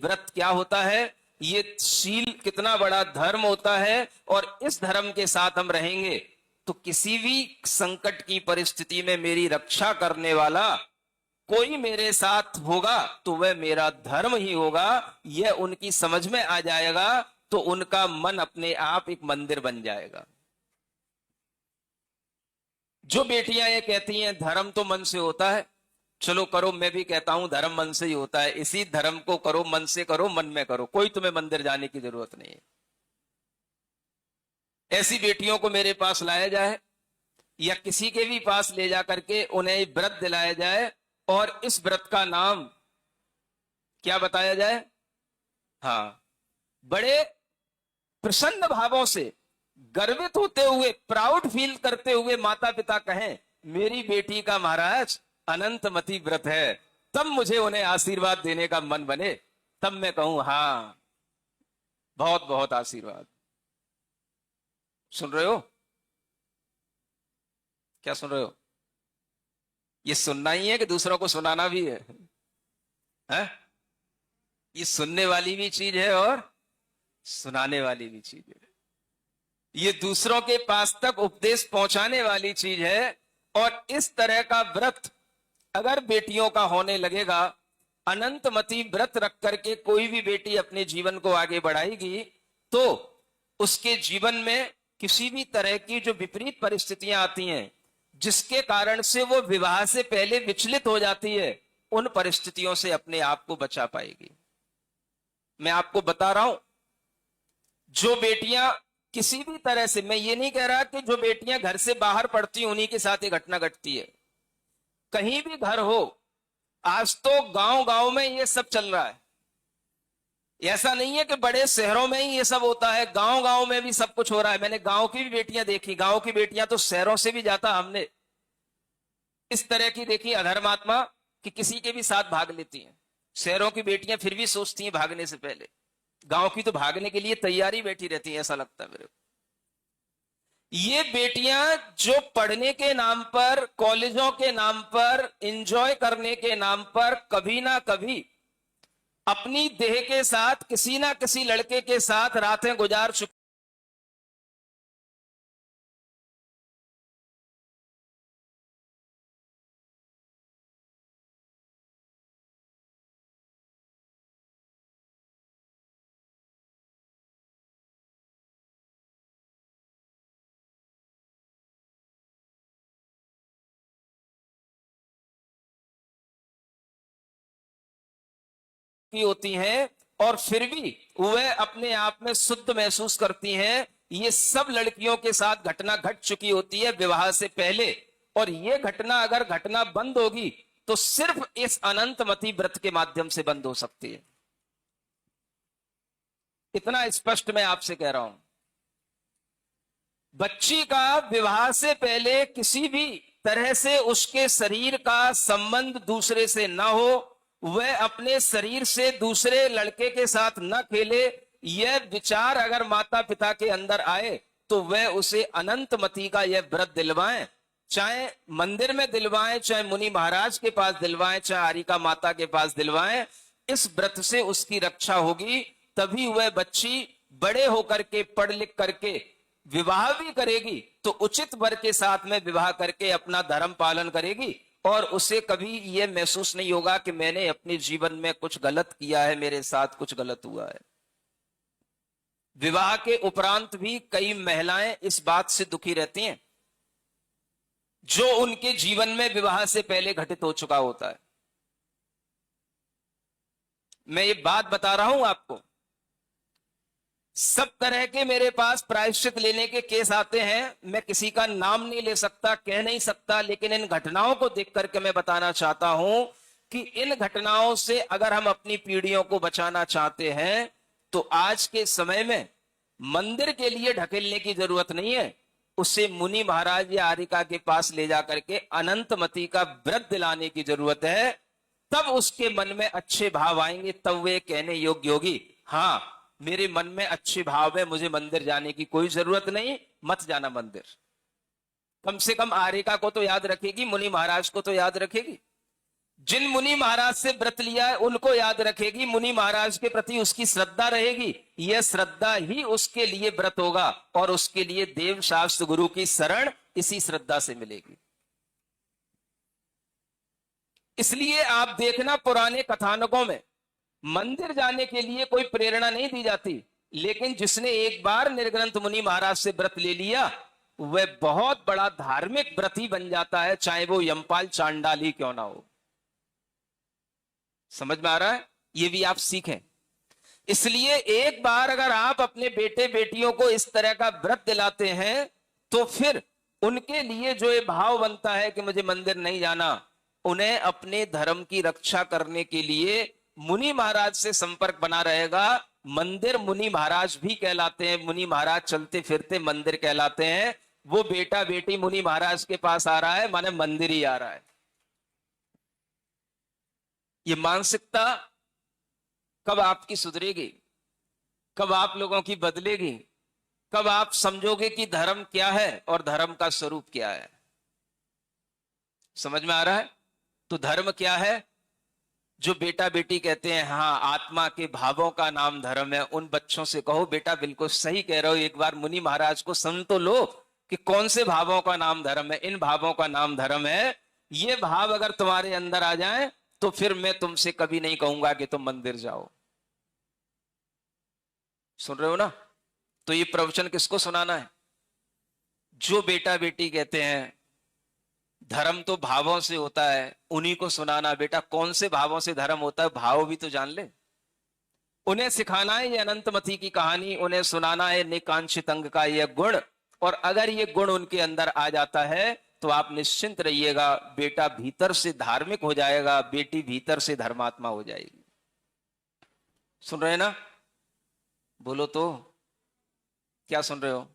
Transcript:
व्रत क्या होता है, ये शील कितना बड़ा धर्म होता है, और इस धर्म के साथ हम रहेंगे तो किसी भी संकट की परिस्थिति में मेरी रक्षा करने वाला कोई मेरे साथ होगा तो वह मेरा धर्म ही होगा। यह उनकी समझ में आ जाएगा तो उनका मन अपने आप एक मंदिर बन जाएगा। जो बेटियां ये कहती हैं धर्म तो मन से होता है, चलो करो, मैं भी कहता हूं धर्म मन से ही होता है, इसी धर्म को करो, मन से करो, मन में करो, कोई तुम्हें मंदिर जाने की जरूरत नहीं है। ऐसी बेटियों को मेरे पास लाया जाए या किसी के भी पास ले जा करके उन्हें व्रत दिलाया जाए, और इस व्रत का नाम क्या बताया जाए, हाँ, बड़े प्रसन्न भावों से, गर्वित होते हुए, प्राउड फील करते हुए माता पिता कहें मेरी बेटी का महाराज अनंतमती व्रत है, तब मुझे उन्हें आशीर्वाद देने का मन बने, तब मैं कहूं हां बहुत बहुत आशीर्वाद। सुन रहे हो, क्या सुन रहे हो? ये सुनना ही है कि दूसरों को सुनाना भी है? ये सुनने वाली भी चीज है और सुनाने वाली भी चीज है। ये दूसरों के पास तक उपदेश पहुंचाने वाली चीज है। और इस तरह का व्रत अगर बेटियों का होने लगेगा, अनंतमती व्रत रख करके कोई भी बेटी अपने जीवन को आगे बढ़ाएगी तो उसके जीवन में किसी भी तरह की जो विपरीत परिस्थितियां आती हैं जिसके कारण से वो विवाह से पहले विचलित हो जाती है, उन परिस्थितियों से अपने आप को बचा पाएगी। मैं आपको बता रहा हूं, जो बेटियां किसी भी तरह से, मैं ये नहीं कह रहा कि जो बेटियां घर से बाहर पढ़ती उन्हीं के साथ ये घटना घटती है, कहीं भी घर हो, आज तो गांव गांव में ये सब चल रहा है। ऐसा नहीं है कि बड़े शहरों में ही ये सब होता है, गांव गांव में भी सब कुछ हो रहा है। मैंने गांव की भी बेटियां देखी, गांव की बेटियां तो शहरों से भी ज्यादा हमने इस तरह की देखी अधर्मात्मा कि किसी के भी साथ भाग लेती हैं। शहरों की बेटियां फिर भी सोचती हैं भागने से पहले, गांव की तो भागने के लिए तैयारी बैठी रहती है, ऐसा लगता है मेरे को। ये बेटियां जो पढ़ने के नाम पर, कॉलेजों के नाम पर, एंजॉय करने के नाम पर कभी ना कभी अपनी देह के साथ किसी ना किसी लड़के के साथ रातें गुजार चुकी होती हैं और फिर भी वह अपने आप में शुद्ध महसूस करती हैं। ये सब लड़कियों के साथ घटना घट चुकी होती है विवाह से पहले, और ये घटना अगर घटना बंद होगी तो सिर्फ इस अनंतमती व्रत के माध्यम से बंद हो सकती है। इतना स्पष्ट मैं आपसे कह रहा हूं। बच्ची का विवाह से पहले किसी भी तरह से उसके शरीर का संबंध दूसरे से ना हो, वह अपने शरीर से दूसरे लड़के के साथ न खेले, यह विचार अगर माता पिता के अंदर आए तो वह उसे अनंतमती का यह व्रत दिलवाएं, चाहे मंदिर में दिलवाएं, चाहे मुनि महाराज के पास दिलवाएं, चाहे आरिका माता के पास दिलवाएं। इस व्रत से उसकी रक्षा होगी, तभी वह बच्ची बड़े होकर के पढ़ लिख करके विवाह भी करेगी तो उचित वर के साथ में विवाह करके अपना धर्म पालन करेगी, और उसे कभी यह महसूस नहीं होगा कि मैंने अपने जीवन में कुछ गलत किया है, मेरे साथ कुछ गलत हुआ है। विवाह के उपरांत भी कई महिलाएं इस बात से दुखी रहती हैं जो उनके जीवन में विवाह से पहले घटित हो चुका होता है। मैं ये बात बता रहा हूं आपको, सब तरह के मेरे पास प्रायश्चित लेने के केस आते हैं। मैं किसी का नाम नहीं ले सकता, कह नहीं सकता, लेकिन इन घटनाओं को देख करके मैं बताना चाहता हूं कि इन घटनाओं से अगर हम अपनी पीढ़ियों को बचाना चाहते हैं तो आज के समय में मंदिर के लिए ढकेलने की जरूरत नहीं है, उसे मुनि महाराज या आरिका के पास ले जाकर के अनंतमती का व्रत दिलाने की जरूरत है। तब उसके मन में अच्छे भाव आएंगे, तब वे कहने योग्य होगी, हां मेरे मन में अच्छे भाव है, मुझे मंदिर जाने की कोई जरूरत नहीं, मत जाना मंदिर। कम से कम आरिका को तो याद रखेगी, मुनि महाराज को तो याद रखेगी। जिन मुनि महाराज से व्रत लिया है उनको याद रखेगी, मुनि महाराज के प्रति उसकी श्रद्धा रहेगी, यह श्रद्धा ही उसके लिए व्रत होगा और उसके लिए देव शास्त्र गुरु की शरण इसी श्रद्धा से मिलेगी। इसलिए आप देखना पुराने कथानकों में मंदिर जाने के लिए कोई प्रेरणा नहीं दी जाती, लेकिन जिसने एक बार निर्ग्रंथ मुनि महाराज से व्रत ले लिया वह बहुत बड़ा धार्मिक व्रती बन जाता है, चाहे वो यमपाल चांडाल ही क्यों ना हो। समझ में आ रहा है? ये भी आप सीखें। इसलिए एक बार अगर आप अपने बेटे बेटियों को इस तरह का व्रत दिलाते हैं तो फिर उनके लिए जो ये भाव बनता है कि मुझे मंदिर नहीं जाना, उन्हें अपने धर्म की रक्षा करने के लिए मुनि महाराज से संपर्क बना रहेगा। मंदिर मुनि महाराज भी कहलाते हैं, मुनि महाराज चलते फिरते मंदिर कहलाते हैं। वो बेटा बेटी मुनि महाराज के पास आ रहा है माने मंदिर ही आ रहा है। ये मानसिकता कब आपकी सुधरेगी, कब आप लोगों की बदलेगी, कब आप समझोगे कि धर्म क्या है और धर्म का स्वरूप क्या है। समझ में आ रहा है? तो धर्म क्या है? जो बेटा बेटी कहते हैं हाँ आत्मा के भावों का नाम धर्म है, उन बच्चों से कहो बेटा बिल्कुल सही कह रहे हो, एक बार मुनि महाराज को सुन तो लो कि कौन से भावों का नाम धर्म है। इन भावों का नाम धर्म है। ये भाव अगर तुम्हारे अंदर आ जाए तो फिर मैं तुमसे कभी नहीं कहूंगा कि तुम मंदिर जाओ। सुन रहे हो ना? तो ये प्रवचन किसको सुनाना है? जो बेटा बेटी कहते हैं धर्म तो भावों से होता है, उन्हीं को सुनाना। बेटा कौन से भावों से धर्म होता है, भाव भी तो जान ले। उन्हें सिखाना है ये अनंतमती की कहानी, उन्हें सुनाना है निकांक्षित अंग का यह गुण। और अगर ये गुण उनके अंदर आ जाता है तो आप निश्चिंत रहिएगा, बेटा भीतर से धार्मिक हो जाएगा, बेटी भीतर से धर्मात्मा हो जाएगी। सुन रहे ना? बोलो तो क्या सुन रहे हो?